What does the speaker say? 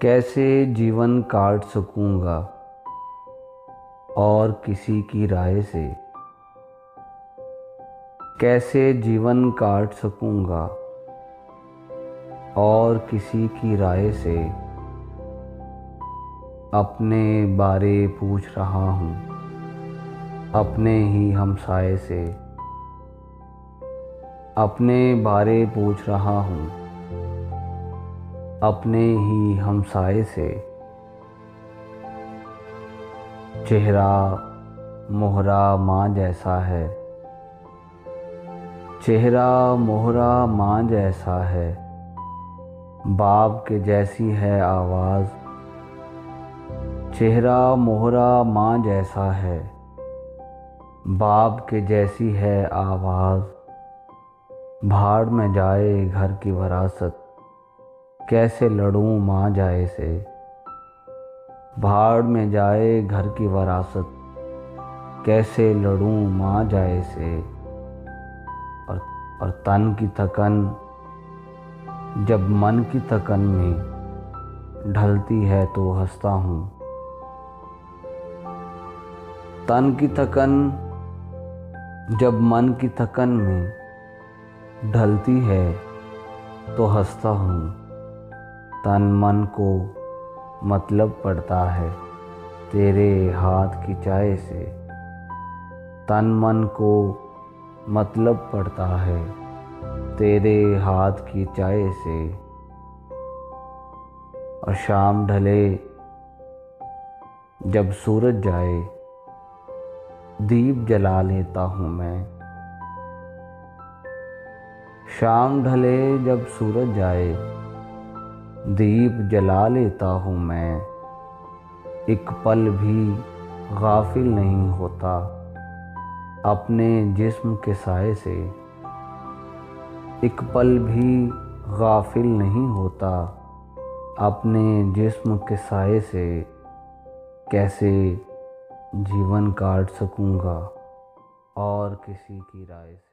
कैसे जीवन काट सकूँगा और किसी की राय से। कैसे जीवन काट सकूँगा और किसी की राय से। अपने बारे पूछ रहा हूँ अपने ही हमसाये से। अपने बारे पूछ रहा हूँ अपने ही हमसाये से। चेहरा मोहरा माँ जैसा है। चेहरा मोहरा माँ जैसा है। बाप के जैसी है आवाज़। चेहरा मोहरा माँ जैसा है। बाप के जैसी है आवाज़। भाड़ में जाए घर की विरासत। कैसे लड़ूं माँ जाए से। भाड़ में जाए घर की विरासत। कैसे लड़ूं माँ जाए से। और तन की थकन जब मन की थकन में ढलती है तो हंसता हूँ। तन की थकन जब मन की थकन में ढलती है तो हंसता हूँ। तन मन को मतलब पड़ता है तेरे हाथ की चाय से। तन मन को मतलब पड़ता है तेरे हाथ की चाय से। और शाम ढले जब सूरज जाए दीप जला लेता हूँ मैं। शाम ढले जब सूरज जाए दीप जला लेता हूँ मैं। एक पल भी गाफिल नहीं होता अपने जिस्म के साए से। एक पल भी गाफिल नहीं होता अपने जिस्म के साए से। कैसे जीवन काट सकूँगा और किसी की राय से।